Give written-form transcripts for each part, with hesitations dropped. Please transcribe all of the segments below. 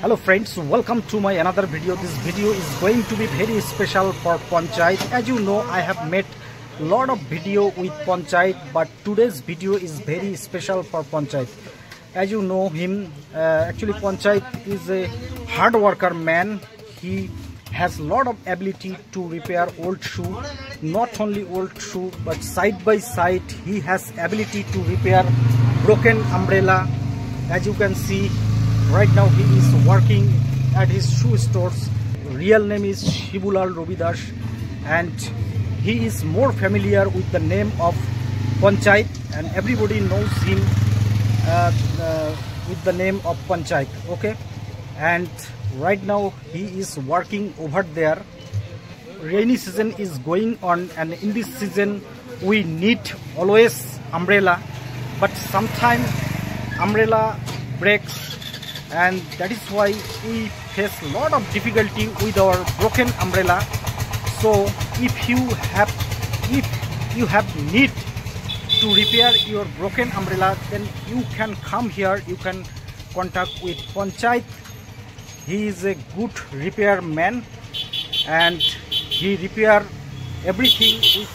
Hello friends, welcome to my another video. This video is going to be very special for Panchayat. As you know, I have made a lot of video with Panchayat, but today's video is very special for Panchayat. As you know him, actually Panchayat is a hard worker man. He has a lot of ability to repair old shoe. Not only old shoe, but side by side he has ability to repair broken umbrella. As you can see, right now he is working at his shoe stores. Real name is Shibulal Robidas, and he is more familiar with the name of Panchayat, and everybody knows him with the name of Panchayat. Okay, and right now he is working over there. Rainy season is going on, and in this season we need always umbrella, but sometimes umbrella breaks, and that is why we face a lot of difficulty with our broken umbrella. So if you have need to repair your broken umbrella, then you can come here. You can contact with Panchayat. He is a good repair man, and he repair everything with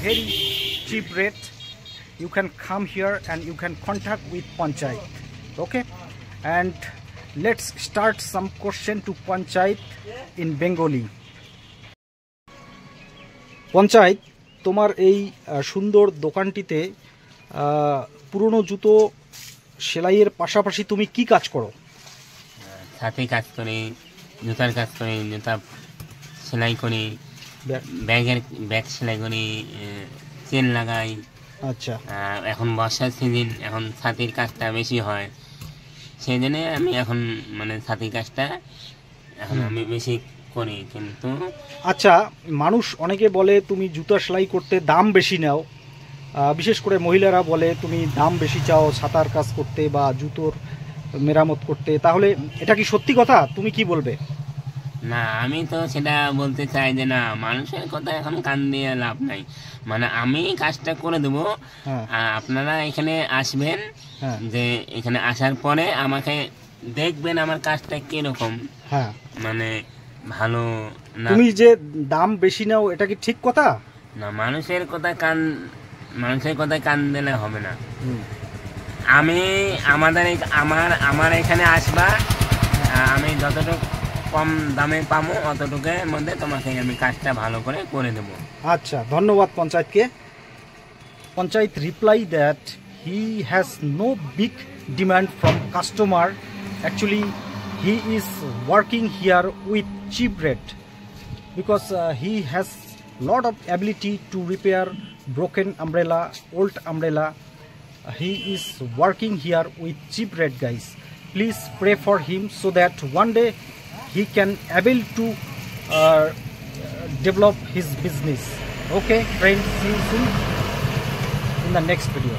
very cheap rate. You can come here and you can contact with Panchayat. Okay, and let's start some question to Panchayat in Bengali. Panchayat, তোমার এই সুন্দর দোকানটিতে পুরনো জুতো সেলাইয়ের পাশাপাশি তুমি কি কাজ করো? সাথে কাজ করি, জুতার কাজ করি, জুতা সেলাই করি, ব্যাগ সেলাই করি, চেন লাগাই। আচ্ছা, এখন বর্ষার সিজন, এখন ছাতির কাজটা বেশি হয়, সেই জন্য আমি এখন মানে ছাতির কাজটা এখন আমি বেশি করি। কিন্তু আচ্ছা, মানুষ অনেকে বলে তুমি জুতা সেলাই করতে দাম বেশি নাও, বিশেষ করে মহিলারা বলে তুমি দাম বেশি চাও ছাতার কাজ করতে বা জুতোর মেরামত করতে, তাহলে এটা কি সত্যি কথা? তুমি কি বলবে? না, আমি তো সেটা বলতে চাই যে না, মানুষের কথা এখন কান দিয়ে লাভ নাই। মানে আমি কাজটা করে দেবো, আপনারা এখানে আসবেন, যে এখানে আসার পরে আমাকে দেখবেন আমার কাজটা কিরকম, মানে ভালো না। তুমি যে দাম বেশি নাও, এটা কি ঠিক কথা? না, মানুষের কথায় কান দিলে হবে না। আমি আমার এখানে আসবা, আমি যতটুকু কম দামে পাবো অতটুকুর মধ্যে তোমাকে আমি কাজটা ভালো করে দেবো। আচ্ছা, ধন্যবাদ পঞ্চায়েতকে। Panchayat reply that he has no big demand from customer. Actually, he is working here with cheap rate because he has lot of ability to repair broken umbrella, old umbrella. He is working here with cheap rate, guys. Please pray for him so that one day he can able to develop his business. Okay friends, see you soon in the next video.